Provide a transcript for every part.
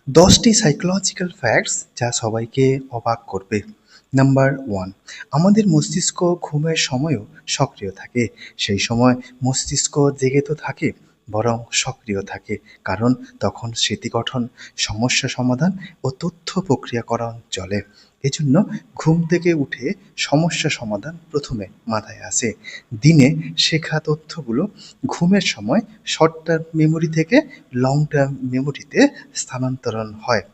10টি psychological facts যা সবাইকে অবাক করবে। নাম্বার 1, আমাদের মস্তিষ্ক ঘুমের সময়ও সক্রিয় থাকে। সেই সময় মস্তিষ্ক জেগে তো থাকে, বরং সক্রিয় থাকে, কারণ তখন স্মৃতি গঠন, সমস্যা সমাধান ও তথ্য প্রক্রিয়াকরণ চলে। এজন্য ঘুম থেকে উঠে সমস্যা সমাধান প্রথমে মাথায় আসে। দিনে শেখা তথ্যগুলো ঘুমের সময় শর্ট টার্ম মেমোরি থেকে লং টার্ম মেমোরিতে স্থানান্তরণ হয়।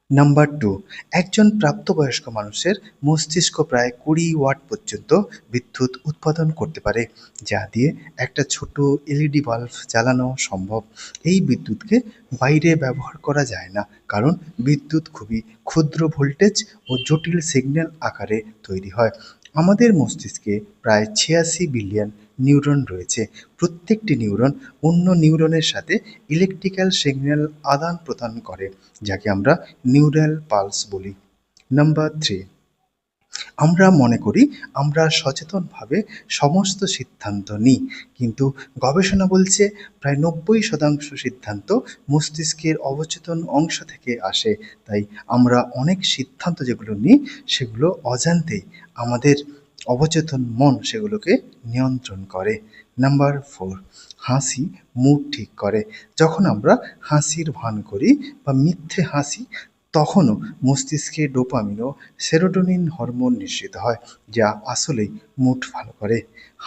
নাম্বার 2, একজন প্রাপ্তবয়স্ক মানুষের মস্তিষ্ক প্রায় 20 ওয়াট পর্যন্ত বিদ্যুৎ উৎপাদন করতে পারে, যা দিয়ে একটা ছোট এলইডি বাল্ব জ্বালানো সম্ভব। এই বিদ্যুৎকে বাইরে ব্যবহার করা যায় না, কারণ বিদ্যুৎ খুবই ক্ষুদ্র ভোল্টেজ ও জটিল সিগন্যাল আকারে তৈরি হয়। আমাদের মস্তিষ্কে প্রায় 86 বিলিয়ন নিউরন রয়েছে। প্রত্যেকটি নিউরন অন্য নিউরনের সাথে ইলেকট্রিক্যাল সিগন্যাল আদান প্রদান করে, যাকে আমরা নিউরাল পালস বলি। নাম্বার 3, আমরা মনে করি আমরা সচেতনভাবে সমস্ত সিদ্ধান্ত নিই, কিন্তু গবেষণা বলছে প্রায় 90% সিদ্ধান্ত মস্তিষ্কের অবচেতন অংশ থেকে আসে। তাই আমরা অনেক সিদ্ধান্ত যেগুলো নিই সেগুলো অজান্তেই আমাদের অবচেতন মন সেগুলোকে নিয়ন্ত্রণ করে। নাম্বার 4, হাসি মুড ঠিক করে। যখন আমরা হাসির ভান করি বা মিথ্যে হাসি, তখনও মস্তিষ্কে ডোপামিন ও সেরোটোনিন হরমোন নিঃসৃত হয়, যা আসলেই মুড ভালো করে।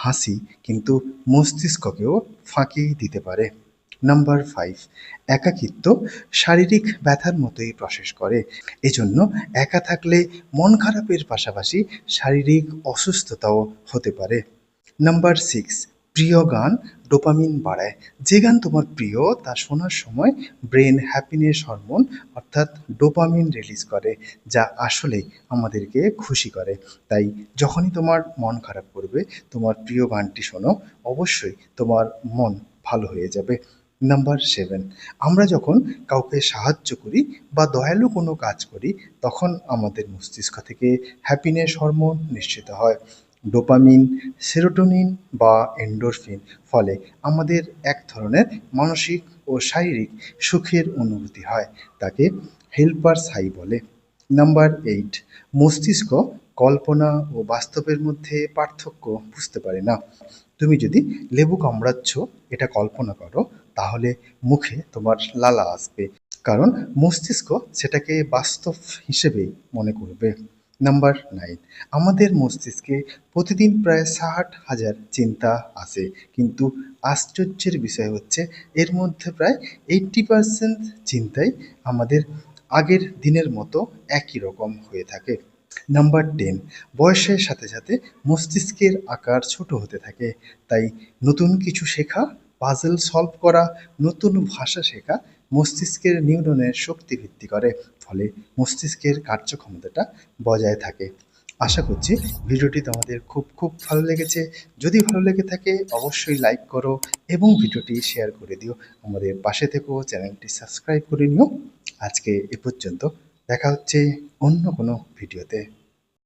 হাসি কিন্তু মস্তিষ্ককেও ফাঁকি দিতে পারে। নাম্বার 5, একাকিত্ব শারীরিক ব্যথার মতোই প্রসেস করে। এজন্য একা থাকলে মন খারাপের পাশাপাশি শারীরিক অসুস্থতাও হতে পারে। নাম্বার 6, প্রিয় গান ডোপামিন বাড়ায়। যে গান তোমার প্রিয় তা শোনার সময় ব্রেন হ্যাপিনেস হরমোন অর্থাৎ ডোপামিন রিলিজ করে, যা আসলেই আমাদেরকে খুশি করে। তাই যখনই তোমার মন খারাপ করবে, তোমার প্রিয় গানটি শোনো, অবশ্যই তোমার মন ভালো হয়ে যাবে। নাম্বার 7, আমরা যখন কাউকে সাহায্য করি বা দয়ালু কোনো কাজ করি, তখন আমাদের মস্তিষ্ক থেকে হ্যাপিনেস হরমোন নিঃসৃত হয়। ডোপামিন, সেরোটোনিন বা এন্ডোরফিন ফলে আমাদের এক ধরনের মানসিক ও শারীরিক সুখের অনুভূতি হয়। তাকে হেল্পার্স হাই বলে। নাম্বার 8, মস্তিষ্ক কল্পনা ও বাস্তবের মধ্যে পার্থক্য বুঝতে পারে না। তুমি যদি লেবু কামড়াচ্ছ এটা কল্পনা করো, তাহলে মুখে তোমার লালা আসবে, কারণ মস্তিষ্ক সেটাকে বাস্তব হিসেবেই মনে করবে। নাম্বার 9, আমাদের মস্তিষ্কে প্রতিদিন প্রায় 60,000 চিন্তা আসে, কিন্তু আশ্চর্যের বিষয় হচ্ছে এর মধ্যে প্রায় 80% চিন্তাই আমাদের আগের দিনের মতো একই রকম হয়ে থাকে। নাম্বার 10, বয়সের সাথে সাথে মস্তিষ্কের আকার ছোট হতে থাকে। তাই নতুন কিছু শেখা, পাজল সলভ করা, নতুন ভাষা শেখা মস্তিষ্কের নিউরনের শক্তি বৃদ্ধি করে, ফলে মস্তিষ্কের কার্যক্ষমতাটা বজায় থাকে। আশা করছি ভিডিওটি তোমাদের খুব খুব ভালো লেগেছে। যদি ভালো লেগে থাকে অবশ্যই লাইক করো এবং ভিডিওটি শেয়ার করে দিও। আমাদের পাশে থেকেও চ্যানেলটি সাবস্ক্রাইব করে নিও। আজকে এ পর্যন্ত, দেখা হচ্ছে অন্য কোনো ভিডিওতে।